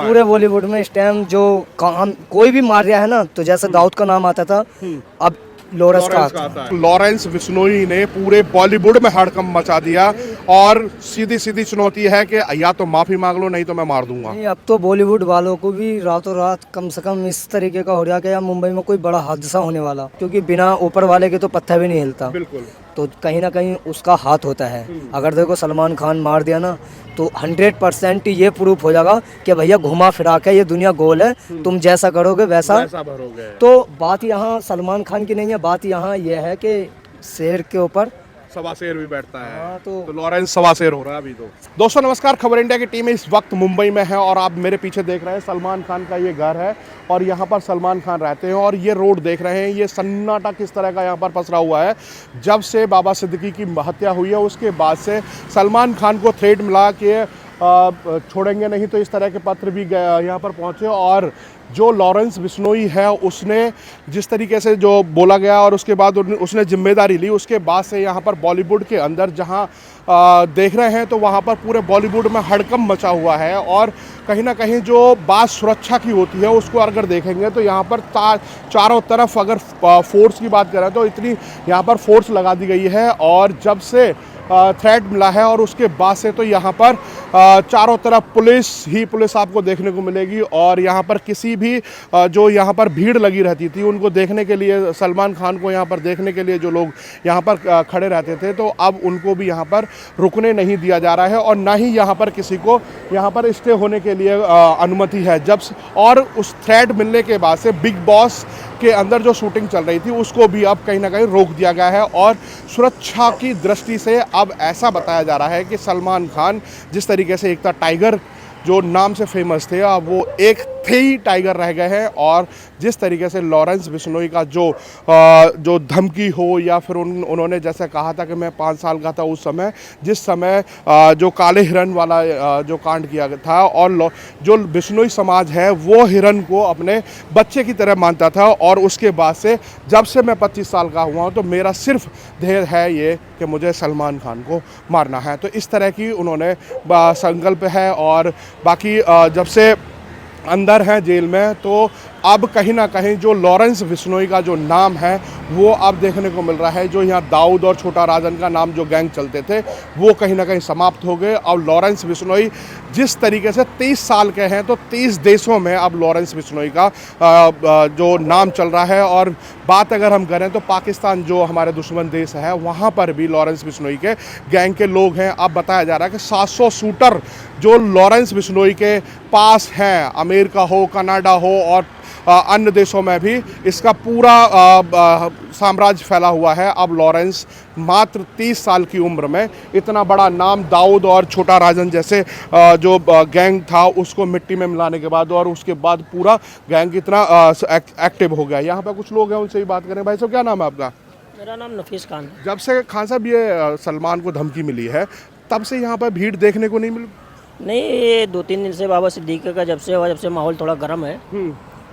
पूरे बॉलीवुड में इस टाइम जो काम कोई भी मार रहा है ना, तो जैसे दाऊद का नाम आता था, अब लॉरेंस का आता है। लॉरेंस बिश्नोई ने पूरे बॉलीवुड में हड़कंप मचा दिया और सीधी सीधी चुनौती है कि या तो माफी मांग लो नहीं तो मैं मार दूंगा। नहीं, अब तो बॉलीवुड वालों को भी रातों रात कम से कम इस तरीके का हो रहा कि यार मुंबई में कोई बड़ा हादसा होने वाला, क्योंकि बिना ऊपर वाले के तो पत्थर भी नहीं हिलता। बिल्कुल। तो कहीं ना कहीं उसका हाथ होता है। अगर देखो सलमान खान मार दिया ना, तो 100% ये प्रूफ हो जाएगा कि भैया घुमा फिरा के ये दुनिया गोल है, तुम जैसा करोगे वैसा भरोगे। तो बात यहाँ सलमान खान की नहीं है, बात यहाँ यह है कि शेर के ऊपर सवा शेर भी बैठता है। हाँ, तो लॉरेंस सवा शेर हो रहा है अभी तो। दोस्तों नमस्कार, खबर इंडिया की टीम इस वक्त मुंबई में है और आप मेरे पीछे देख रहे हैं सलमान खान का ये घर है और यहाँ पर सलमान खान रहते हैं और ये रोड देख रहे हैं, ये सन्नाटा किस तरह का यहाँ पर पसरा हुआ है। जब से बाबा सिद्दीकी की हत्या हुई है उसके बाद से सलमान खान को थ्रेट मिला कि छोड़ेंगे नहीं, तो इस तरह के पत्र भी यहाँ पर पहुँचे और जो लॉरेंस बिश्नोई है उसने जिस तरीके से जो बोला गया और उसके बाद उसने जिम्मेदारी ली, उसके बाद से यहाँ पर बॉलीवुड के अंदर जहाँ देख रहे हैं तो वहाँ पर पूरे बॉलीवुड में हड़कंप मचा हुआ है और कहीं ना कहीं जो बात सुरक्षा की होती है उसको अगर देखेंगे तो यहाँ पर चारों तरफ अगर फोर्स की बात करें तो इतनी यहाँ पर फोर्स लगा दी गई है और जब से थ्रेट मिला है और उसके बाद से तो यहाँ पर चारों तरफ पुलिस आपको देखने को मिलेगी और यहाँ पर किसी भी जो यहाँ पर भीड़ लगी रहती थी उनको देखने के लिए, सलमान खान को यहाँ पर देखने के लिए जो लोग यहाँ पर खड़े रहते थे, तो अब उनको भी यहाँ पर रुकने नहीं दिया जा रहा है और ना ही यहाँ पर किसी को यहाँ पर स्टे होने के लिए अनुमति है। और उस थ्रेट मिलने के बाद से बिग बॉस के अंदर जो शूटिंग चल रही थी उसको भी अब कहीं ना कहीं रोक दिया गया है और सुरक्षा की दृष्टि से अब ऐसा बताया जा रहा है कि सलमान खान जिस तरीके से एक था टाइगर जो नाम से फेमस थे, अब वो एक थे ही टाइगर रह गए हैं और जिस तरीके से लॉरेंस बिश्नोई का जो धमकी हो या फिर उन्होंने जैसे कहा था कि मैं 5 साल का था उस समय, जिस समय जो काले हिरन वाला जो कांड किया था और जो बिश्नोई समाज है वो हिरन को अपने बच्चे की तरह मानता था और उसके बाद से जब से मैं 25 साल का हुआ हूँ तो मेरा सिर्फ ध्येय है ये कि मुझे सलमान खान को मारना है। तो इस तरह की उन्होंने संकल्प है और बाकी जब से अंदर हैं जेल में तो अब कहीं ना कहीं जो लॉरेंस बिश्नोई का जो नाम है वो अब देखने को मिल रहा है। जो यहाँ दाऊद और छोटा राजन का नाम जो गैंग चलते थे वो कहीं ना कहीं समाप्त हो गए और लॉरेंस बिश्नोई जिस तरीके से 30 साल के हैं तो 30 देशों में अब लॉरेंस बिश्नोई का जो नाम चल रहा है और बात अगर हम करें तो पाकिस्तान जो हमारे दुश्मन देश है वहाँ पर भी लॉरेंस बिश्नोई के गैंग के लोग हैं। अब बताया जा रहा है कि 700 शूटर जो लॉरेंस बिश्नोई के पास हैं, अमेरिका हो, कनाडा हो और अन्य देशों में भी इसका पूरा साम्राज्य फैला हुआ है। अब लॉरेंस मात्र 30 साल की उम्र में इतना बड़ा नाम दाऊद और छोटा राजन जैसे जो गैंग था उसको मिट्टी में मिलाने के बाद और उसके बाद पूरा गैंग इतना एक्टिव हो गया। यहाँ पर कुछ लोग हैं उनसे ही बात करें। भाई साहब क्या नाम है आपका? मेरा नाम नफीस खान है। जब से खान साहब ये सलमान को धमकी मिली है तब से यहाँ पर भीड़ देखने को नहीं मिली? नहीं, ये 2-3 दिन से बाबा सिद्दीकी का जब से माहौल थोड़ा गर्म है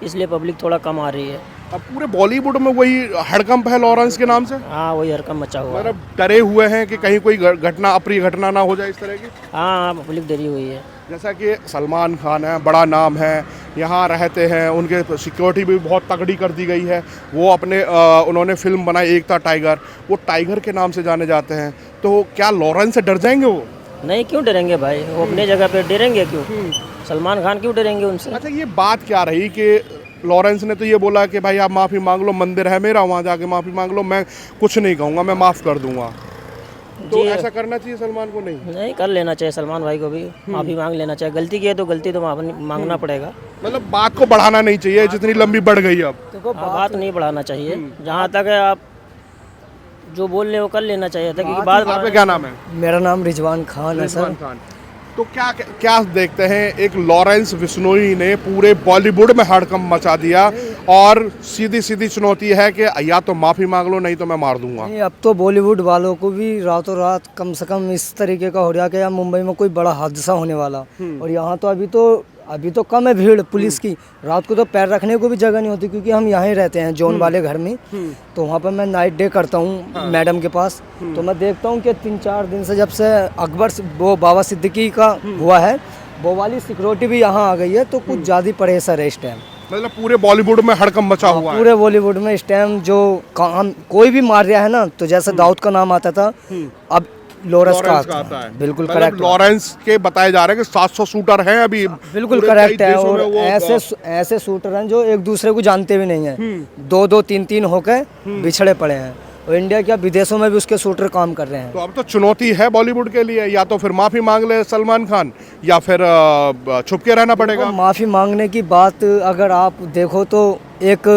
इसलिए पब्लिक थोड़ा कम आ रही है। अब पूरे बॉलीवुड में वही हड़कंप है लॉरेंस के नाम से। हाँ, वही हड़कंप मचा हुआ है। मतलब डरे हुए हैं कि कहीं कोई घटना, अप्रिय घटना ना हो जाए इस तरह की। हाँ, पब्लिक डरी हुई है। जैसा कि सलमान खान है, बड़ा नाम है, यहाँ रहते हैं, उनके सिक्योरिटी भी बहुत तगड़ी कर दी गई है। वो अपने उन्होंने फिल्म बनाई एक था टाइगर, वो टाइगर के नाम से जाने जाते हैं। तो क्या लॉरेंस से डर जाएंगे वो? नहीं, क्यों डरेंगे भाई, वो अपने जगह पे डरेंगे क्यों? सलमान खान क्यों डरेंगे उनसे? अच्छा, ये बात क्या रही कि लॉरेंस ने तो ये बोला कि भाई आप माफ़ी मांग लो, मंदिर है मेरा, वहाँ जाके माफ़ी मांग लो, मैं कुछ नहीं कहूँगा, मैं माफ़ कर दूंगा। तो ऐसा करना चाहिए सलमान को? नहीं कर लेना चाहिए सलमान भाई को भी, माफ़ी मांग लेना चाहिए। गलती की है तो गलती तो मांगना पड़ेगा। मतलब बात को बढ़ाना नहीं चाहिए जितनी लंबी बढ़ गई अब। देखो, बात नहीं बढ़ाना चाहिए, जहाँ तक है आप जो बोल रहे हो कर लेना चाहिए था कि बात। आपका क्या नाम है? मेरा नाम रिजवान खान है सर। तो क्या देखते हैं, एक लॉरेंस बिश्नोई ने पूरे बॉलीवुड में हड़कंप मचा दिया और सीधी सीधी चुनौती है कि या तो माफ़ी मांग लो नहीं तो मैं मार दूंगा। नहीं, अब तो बॉलीवुड वालों को भी रातों रात कम से कम इस तरीके का हो रहा कि यार मुंबई में कोई बड़ा हादसा होने वाला। और यहाँ तो अभी तो कम है भीड़ पुलिस की, रात को तो पैर रखने को भी जगह नहीं होती क्योंकि हम यहाँ ही रहते हैं जोन वाले घर में। तो वहाँ पर मैं नाइट डे करता हूँ मैडम के पास। तो मैं देखता हूँ कि 3-4 दिन से जब से अकबर वो बाबा सिद्दीकी का हुआ है वो वाली सिक्योरिटी भी यहाँ आ गई है, तो कुछ ज़्यादा प्रेशर है इस टाइम। मतलब पूरे बॉलीवुड में हड़कंप मचा हुआ है। पूरे बॉलीवुड में इस टाइम जो काम कोई भी मार रहा है ना, तो जैसे दाऊद का नाम आता था, अब लॉरेंस का आता है। बिल्कुल मतलब करेक्ट। लॉरेंस के बताए जा रहे हैं कि 700 शूटर हैं अभी। बिल्कुल पूरे करेक्ट कई है। देशों और में वो ऐसे शूटर हैं जो एक दूसरे को जानते भी नहीं हैं, 2-2 3-3 होकर बिछड़े पड़े हैं। और इंडिया क्या विदेशों में भी उसके शूटर काम कर रहे हैं। तो अब तो चुनौती है बॉलीवुड के लिए, या तो फिर माफी मांग ले सलमान खान, या फिर छुप के रहना पड़ेगा। माफ़ी मांगने की बात अगर आप देखो तो एक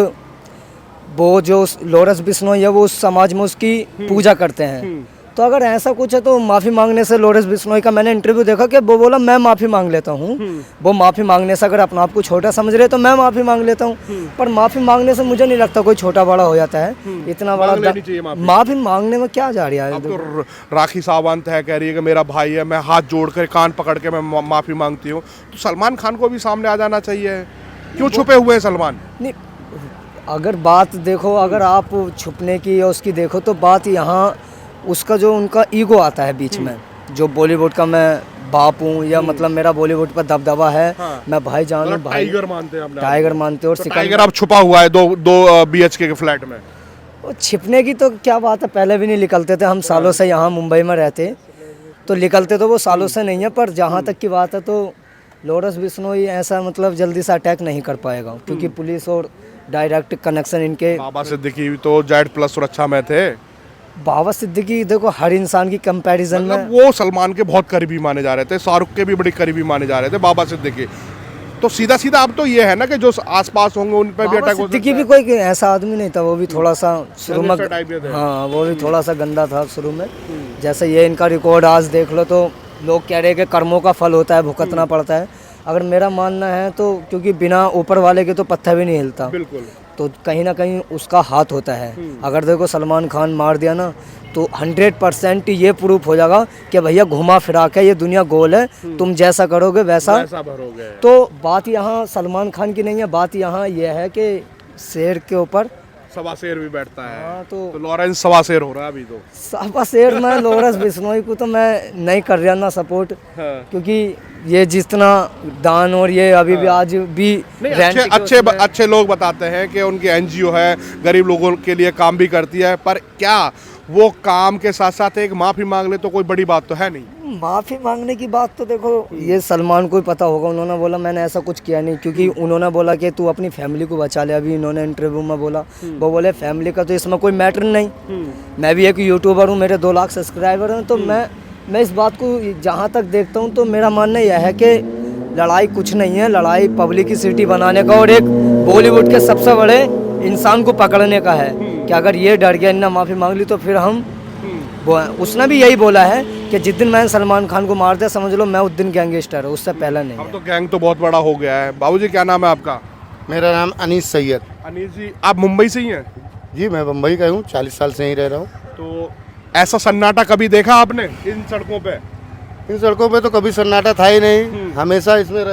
वो जो लॉरेंस बिश्नोई है वो उस समाज में उसकी पूजा करते हैं, तो अगर ऐसा कुछ है तो माफ़ी मांगने से, लॉरेंस बिश्नोई का मैंने इंटरव्यू देखा कि वो बोला मैं माफ़ी मांग लेता हूँ। वो माफ़ी मांगने से अगर अपने आप को छोटा समझ रहे तो मैं माफ़ी मांग लेता हूँ, पर माफ़ी मांगने से मुझे नहीं लगता कोई छोटा बड़ा हो जाता है। इतना बड़ा लेनी चाहिए माफी। माफ़ी मांगने में क्या जा रहा है। अब तो राखी सावंत है, कह रही है कि मेरा भाई है, मैं हाथ जोड़कर कान पकड़ के मैं माफी मांगती हूँ। तो सलमान खान को भी सामने आ जाना चाहिए, क्यों छुपे हुए हैं सलमान? नहीं, अगर बात देखो, अगर आप छुपने की या उसकी देखो तो बात यहाँ उसका जो उनका ईगो आता है बीच में, जो बॉलीवुड का मैं बाप हूँ, या मतलब मेरा बॉलीवुड पर दबदबा है। हाँ। मैं भाईजान हूँ, भाई टाइगर मानते हैं अपने टाइगर मानते हैं। और तो टाइगर अब छुपा हुआ है दो BHK के फ्लैट में। और छिपने की तो क्या बात है, पहले भी नहीं निकलते थे हम, सालों से यहाँ मुंबई में रहते, तो निकलते तो वो सालों से नहीं है। पर जहाँ तक की बात है तो लॉरेंस बिश्नोई ऐसा मतलब जल्दी से अटैक नहीं कर पाएगा, क्योंकि पुलिस और डायरेक्ट कनेक्शन इनके। बाबा सिद्दीकी तो Z+ सुरक्षा में थे। बाबा सिद्दीकी देखो हर इंसान की कंपैरिजन में, मतलब वो सलमान के बहुत करीबी माने जा रहे थे, शाहरुख के भी बड़ी करीबी माने जा रहे थे बाबा सिद्दीकी। तो सीधा सीधा अब तो ये है ना कि जो आसपास होंगे उन पर भी बाबा अटैक हो सकता सिद्दीकी है। भी कोई ऐसा आदमी नहीं था, वो भी थोड़ा सा शुरू में, Gangster type के थे। हाँ वो भी थोड़ा सा गंदा था शुरू में। जैसे ये इनका रिकॉर्ड आज देख लो तो लोग कह रहे हैं कि कर्मों का फल होता है, भुगतना पड़ता है। अगर मेरा मानना है तो, क्योंकि बिना ऊपर वाले के तो पत्थर भी नहीं हिलता, बिल्कुल। तो कहीं ना कहीं उसका हाथ होता है। अगर देखो सलमान खान मार दिया ना, तो 100% ये प्रूफ हो जाएगा कि भैया घुमा फिरा के ये दुनिया गोल है, तुम जैसा करोगे वैसा भरोगे। तो बात यहाँ सलमान खान की नहीं है, बात यहाँ यह है कि शेर के ऊपर सवा शेर भी बैठता है। हाँ, तो लॉरेंस सवा शेर हो रहा है अभी तो। सवा शेर में लॉरेंस बिश्नोई को तो मैं नहीं कर रहा ना सपोर्ट, हाँ। क्योंकि ये जितना दान और ये अभी भी आज भी अच्छे लोग बताते हैं कि उनकी NGO है, गरीब लोगों के लिए काम भी करती है, पर क्या वो काम के साथ साथ एक माफी मांग ले तो कोई बड़ी बात तो है नहीं। माफ़ी मांगने की बात तो देखो ये सलमान को ही पता होगा, उन्होंने बोला मैंने ऐसा कुछ किया नहीं, क्योंकि उन्होंने बोला कि तू अपनी फैमिली को बचा ले। अभी इन्होंने इंटरव्यू में बोला, वो बोले फैमिली का तो इसमें कोई मैटर नहीं, मैं भी एक यूट्यूबर हूँ, मेरे 2 लाख सब्सक्राइबर हैं, तो मैं इस बात को जहाँ तक देखता हूँ तो मेरा मानना यह है कि लड़ाई कुछ नहीं है, लड़ाई पब्लिसिटी बनाने का और एक बॉलीवुड के सबसे बड़े इंसान को पकड़ने का है, कि अगर ये डर गया इन्हें माफ़ी मांग ली तो फिर हम उसने भी यही बोला है कि जिस दिन मैंने सलमान खान को मार दिया समझ लो मैं उस दिन गैंगस्टर है, उससे पहले नहीं अब है। तो गैंग तो बहुत बड़ा हो गया है। बाबूजी क्या नाम है आपका? मेरा नाम अनीस सैयद। अनीस जी, आप मुंबई से ही हैं? जी मैं मुंबई का हूँ, 40 साल से ही रह रहा हूँ। तो ऐसा सन्नाटा कभी देखा आपने इन सड़कों पे? इन सड़कों पे तो कभी सन्नाटा था ही नहीं, हमेशा इसमें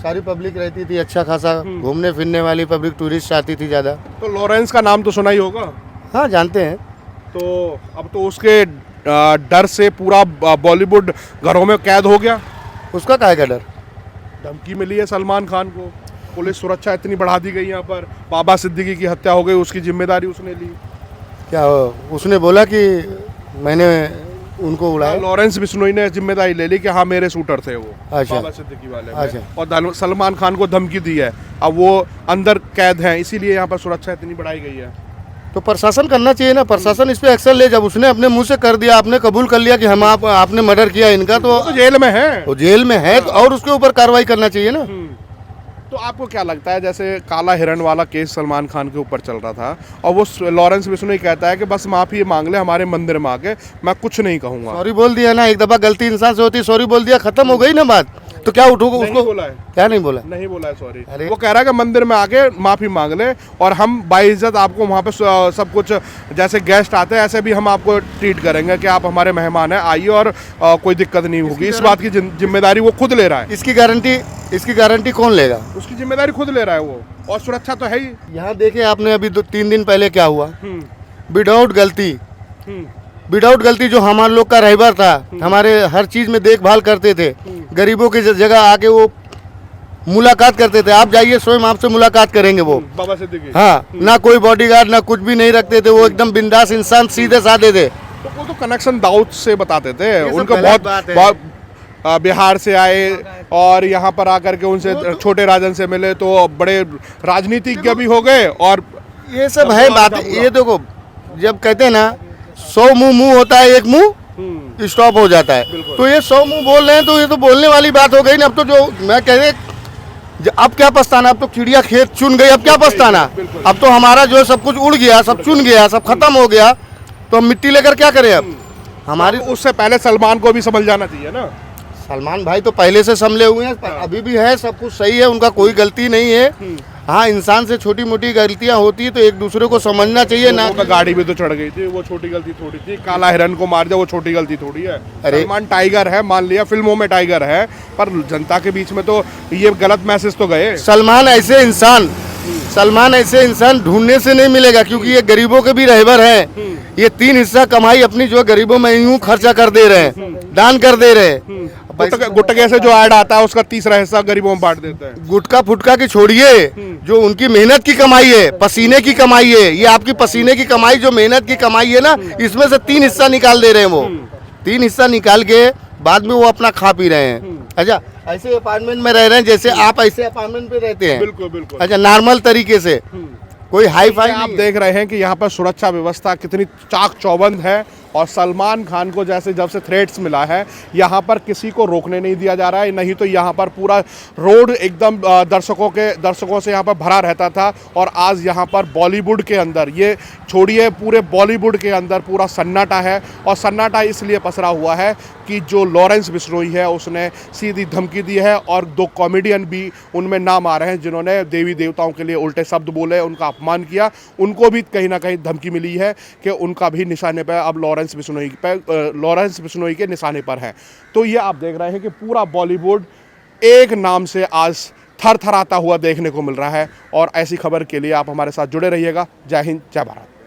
सारी पब्लिक रहती थी, अच्छा खासा घूमने फिरने वाली पब्लिक, टूरिस्ट आती थी ज़्यादा। तो लॉरेंस का नाम तो सुना ही होगा। हाँ जानते हैं। तो अब तो उसके डर से पूरा बॉलीवुड घरों में कैद हो गया। उसका काहे का डर? धमकी मिली है सलमान खान को, पुलिस सुरक्षा इतनी बढ़ा दी गई यहाँ पर, बाबा सिद्दीकी की हत्या हो गई, उसकी जिम्मेदारी उसने ली। क्या उसने बोला कि मैंने उनको उड़ाया? लॉरेंस बिश्नोई ने जिम्मेदारी ले ली कि हाँ मेरे शूटर थे वो, अच्छा। बाबा सिद्दीकी वाले में। अच्छा। और सलमान खान को धमकी दी है, अब वो अंदर कैद हैं, इसीलिए यहाँ पर सुरक्षा इतनी बढ़ाई गई है। तो प्रशासन करना चाहिए ना, प्रशासन इस पे एक्शन ले। जब उसने अपने मुंह से कर दिया, आपने कबूल कर लिया कि हम आपने मर्डर किया इनका, तो जेल में है, वो जेल में है तो और उसके ऊपर कार्रवाई करना चाहिए ना। तो आपको क्या लगता है, जैसे काला हिरण वाला केस सलमान खान के ऊपर चल रहा था और वो लॉरेंस बिश्नोई कहता है कि बस माफी मांग ले हमारे मंदिर में आके, मैं कुछ नहीं कहूंगा। सॉरी बोल दिया ना, एक दफा गलती इंसान से होती, सॉरी बोल दिया, खत्म हो गई ना बात। तो क्या उठोगे उसको? बोला है, क्या नहीं बोला? नहीं बोला है सॉरी। अरे वो कह रहा है कि मंदिर में आके माफी मांग ले और हम बाइज्जत आपको वहाँ पे सब कुछ, जैसे गेस्ट आते हैं ऐसे भी हम आपको ट्रीट करेंगे कि आप हमारे मेहमान हैं, आइए और कोई दिक्कत नहीं होगी। इस बात की जिम्मेदारी वो खुद ले रहा है। इसकी गारंटी कौन लेगा? उसकी जिम्मेदारी खुद ले रहा है वो, और सुरक्षा तो है ही। यहाँ देखिए आपने अभी 3 दिन पहले क्या हुआ, विदाउट गलती जो हमारे लोग का रहबर था, हमारे हर चीज में देखभाल करते थे, गरीबों की जगह आके वो मुलाकात करते थे। आप जाइए, स्वयं आपसे मुलाकात करेंगे वो। बाबा सिद्दीकी। हाँ, ना कोई बॉडीगार्ड ना कुछ भी नहीं रखते थे, वो एकदम बिंदास इंसान, सीधे साधे थे। तो वो तो कनेक्शन दाऊद से बताते थे, सब उनका गलत बहुत बात है। बहुत बिहार से आए और यहाँ पर आकर के उनसे छोटे राजन से मिले तो बड़े राजनीतिज्ञ भी हो गए। और ये सब है बात। ये देखो, जब कहते हैं ना 100 मुंह होता है, एक मुंह स्टॉप हो जाता है। तो ये 100 मुंह बोल रहे हैं तो ये तो बोलने वाली बात हो गई ना। अब तो जो मैं कह रहे, अब क्या पछताना, अब तो चिड़िया खेत चुन गई, अब क्या पछताना। अब तो हमारा जो है सब कुछ उड़ गया, सब चुन गया, सब खत्म हो गया, तो हम मिट्टी लेकर क्या करें अब। हमारी उससे पहले सलमान को भी समझ जाना चाहिए ना। सलमान भाई तो पहले से संभले हुए हैं, अभी भी है, सब कुछ सही है, उनका कोई गलती नहीं है। हाँ, इंसान से छोटी मोटी गलतियां होती है तो एक दूसरे को समझना चाहिए ना। वो गाड़ी भी तो चढ़ गई थी, वो छोटी गलती थोड़ी थी। काला हिरन को मार दिया, वो छोटी गलती थोड़ी है। अरे सलमान टाइगर है, मान लिया फिल्मों में टाइगर है, पर जनता के बीच में तो ये गलत मैसेज तो गए। सलमान ऐसे इंसान ढूंढने से नहीं मिलेगा, क्योंकि ये गरीबों के भी रहबर हैं। ये 3 हिस्सा कमाई अपनी जो गरीबों में यूं खर्चा कर दे रहे हैं, दान कर दे रहे हैं। गुटके से जो ऐड आता है उसका तीसरा हिस्सा गरीबों में बांट देते हैं। गुटखा फुटका की छोड़िए, जो उनकी मेहनत की कमाई है, पसीने की कमाई है, ये आपकी पसीने की कमाई, जो मेहनत की कमाई है ना, इसमें से 3 हिस्सा निकाल दे रहे हैं वो। 3 हिस्सा निकाल के बाद में वो अपना खा पी रहे हैं। अच्छा, ऐसे अपार्टमेंट में रह रहे हैं जैसे आप ऐसे अपार्टमेंट पे रहते हैं। बिल्कुल बिल्कुल। अच्छा, नॉर्मल तरीके से, कोई हाई फाई आप देख रहे हैं कि यहाँ पर सुरक्षा व्यवस्था कितनी चाक चौबंद है। और सलमान खान को जैसे जब से थ्रेट्स मिला है, यहाँ पर किसी को रोकने नहीं दिया जा रहा है। नहीं तो यहाँ पर पूरा रोड एकदम दर्शकों से यहाँ पर भरा रहता था। और आज यहाँ पर बॉलीवुड के अंदर, ये छोड़िए, पूरे बॉलीवुड के अंदर पूरा सन्नाटा है। और सन्नाटा इसलिए पसरा हुआ है कि जो लॉरेंस बिश्नोई है उसने सीधी धमकी दी है। और 2 कॉमेडियन भी उनमें नाम आ रहे हैं जिन्होंने देवी देवताओं के लिए उल्टे शब्द बोले, उनका अपमान किया। उनको भी कहीं ना कहीं धमकी मिली है कि उनका भी निशाने पर अब लॉरेंस बिश्नोई के निशाने पर है। तो ये आप देख रहे हैं कि पूरा बॉलीवुड एक नाम से आज थरथराता हुआ देखने को मिल रहा है। और ऐसी खबर के लिए आप हमारे साथ जुड़े रहिएगा। जय हिंद, जय भारत।